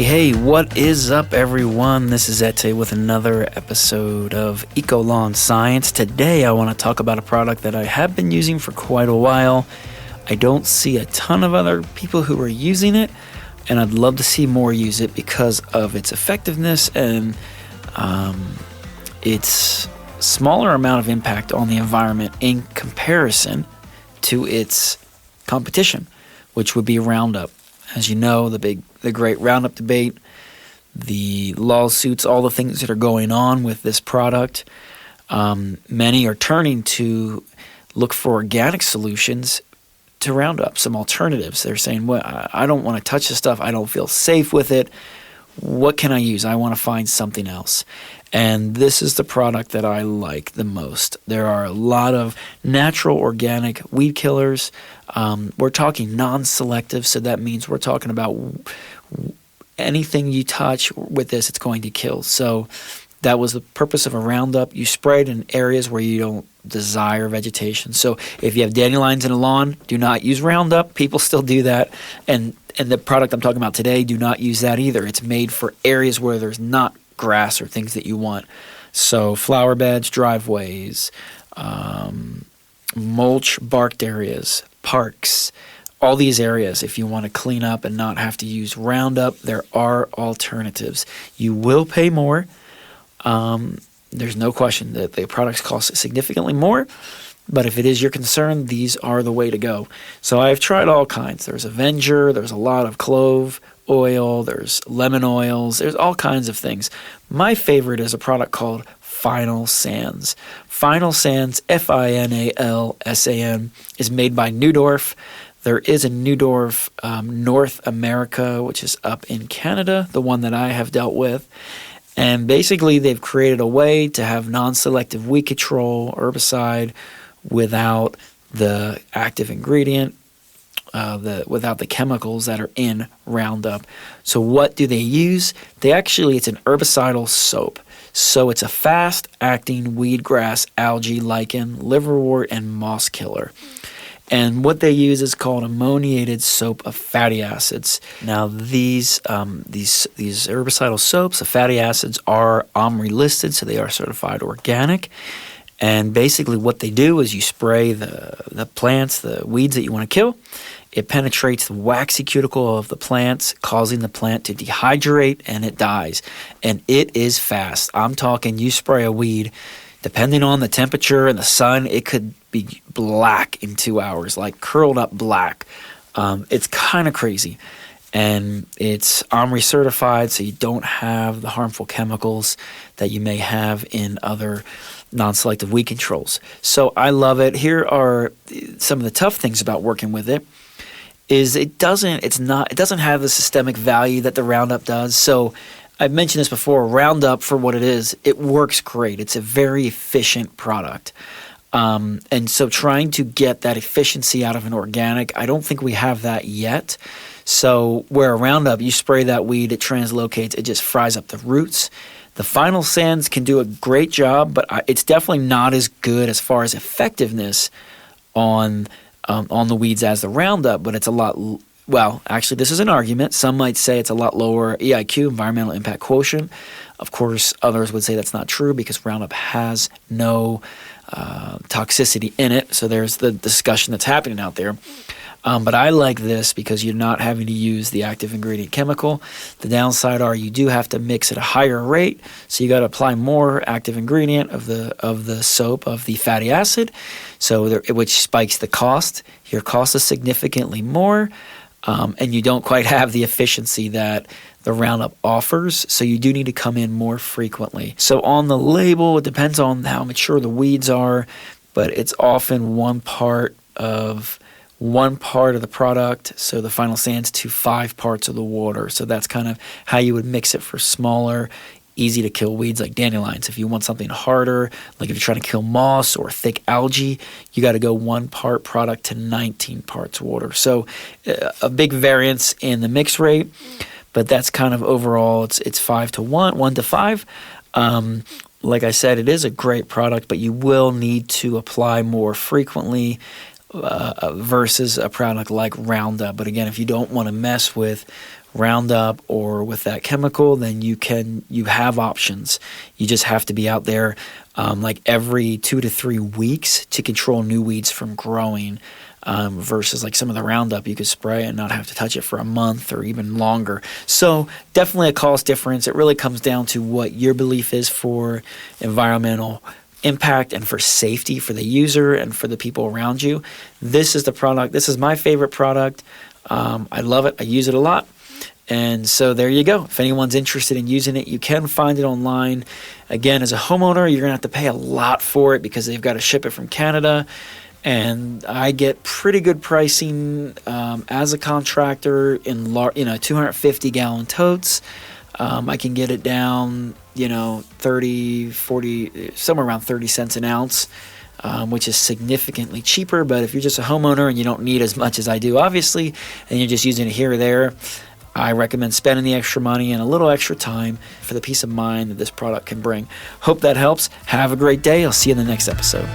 Hey, what is up, everyone? This is Ete with another episode of Eco Lawn Science. Today, I want to talk about a product that I have been using for quite a while. I don't see a ton of other people who are using it, and I'd love to see more use it because of its effectiveness and its smaller amount of impact on the environment in comparison to its competition, which would be Roundup. As you know, the great Roundup debate, the lawsuits, all the things that are going on with this product, many are turning to look for organic solutions to Roundup, some alternatives. They're saying, well, I don't want to touch this stuff. I don't feel safe with it. What can I use? I want to find something else. And this is the product that I like the most. There are a lot of natural organic weed killers. We're talking non-selective, so that means we're talking about anything you touch with this, it's going to kill. So that was the purpose of a Roundup. You spray it in areas where you don't desire vegetation. So if you have dandelions in a lawn, do not use Roundup. People still do that. And the product I'm talking about today, do not use that either. It's made for areas where there's not grass or things that you want. So flower beds, driveways, mulch barked areas, parks, all these areas. If you want to clean up and not have to use Roundup, there are alternatives. You will pay more. There's no question that the products cost significantly more, but if it is your concern, these are the way to go. So I've tried all kinds. There's Avenger, there's a lot of clove oil, there's lemon oils, there's all kinds of things. My favorite is a product called Finalsan. Finalsan, Finalsan, is made by Neudorf. There is a Neudorf North America, which is up in Canada, the one that I have dealt with. And basically, they've created a way to have non-selective weed control, herbicide, without the active ingredient, without the chemicals that are in Roundup. So what do they use? It's an herbicidal soap. So it's a fast-acting weed, grass, algae, lichen, liverwort, and moss killer. And what they use is called ammoniated soap of fatty acids. Now, these herbicidal soaps, the fatty acids, are OMRI listed, so they are certified organic. And basically what they do is you spray the plants, the weeds that you want to kill. It penetrates the waxy cuticle of the plants, causing the plant to dehydrate, and it dies. And it is fast. I'm talking you spray a weed, depending on the temperature and the sun, it could be black in 2 hours, like curled up black. It's kind of crazy. And it's OMRI certified, so you don't have the harmful chemicals that you may have in other non-selective weed controls. So I love it. Here are some of the tough things about working with it. It doesn't have the systemic value that the Roundup does. So I've mentioned this before, Roundup, for what it is, it works great. It's a very efficient product. And so trying to get that efficiency out of an organic, I don't think we have that yet. So where a Roundup, you spray that weed, it translocates, it just fries up the roots. The Finalsan can do a great job, but it's definitely not as good as far as effectiveness on the weeds as the Roundup, but it's a lot. Well, actually, this is an argument. Some might say it's a lot lower EIQ, environmental impact quotient. Of course, others would say that's not true because Roundup has no toxicity in it. So there's the discussion that's happening out there. But I like this because you're not having to use the active ingredient chemical. The downside are you do have to mix at a higher rate, so you got to apply more active ingredient of the soap, of the fatty acid, which spikes the cost. Your cost is significantly more, and you don't quite have the efficiency that the Roundup offers, so you do need to come in more frequently. So on the label, it depends on how mature the weeds are, but it's often one part of the product, so the Finalsan to 5 parts of the water. So that's kind of how you would mix it for smaller, easy to kill weeds like dandelions. If you want something harder, like if you're trying to kill moss or thick algae, you got to go 1 part product to 19 parts water. So a big variance in the mix rate, but that's kind of overall, it's 5 to 1, 1 to 5. Like I said, it is a great product, but you will need to apply more frequently versus a product like Roundup. But again, if you don't want to mess with Roundup or with that chemical, then you have options. You just have to be out there like every 2 to 3 weeks to control new weeds from growing, versus like some of the Roundup you could spray and not have to touch it for a month or even longer. So definitely a cost difference. It really comes down to what your belief is for environmental impact and for safety for the user and for the people around you. This is the product. This is my favorite product. I love it. I use it a lot. And so there you go. If anyone's interested in using it, you can find it online. Again, as a homeowner, you're going to have to pay a lot for it because they've got to ship it from Canada. And I get pretty good pricing as a contractor in 250-gallon totes. I can get it down, 30, 40, somewhere around 30 cents an ounce, which is significantly cheaper. But if you're just a homeowner and you don't need as much as I do, obviously, and you're just using it here or there, I recommend spending the extra money and a little extra time for the peace of mind that this product can bring. Hope that helps. Have a great day. I'll see you in the next episode.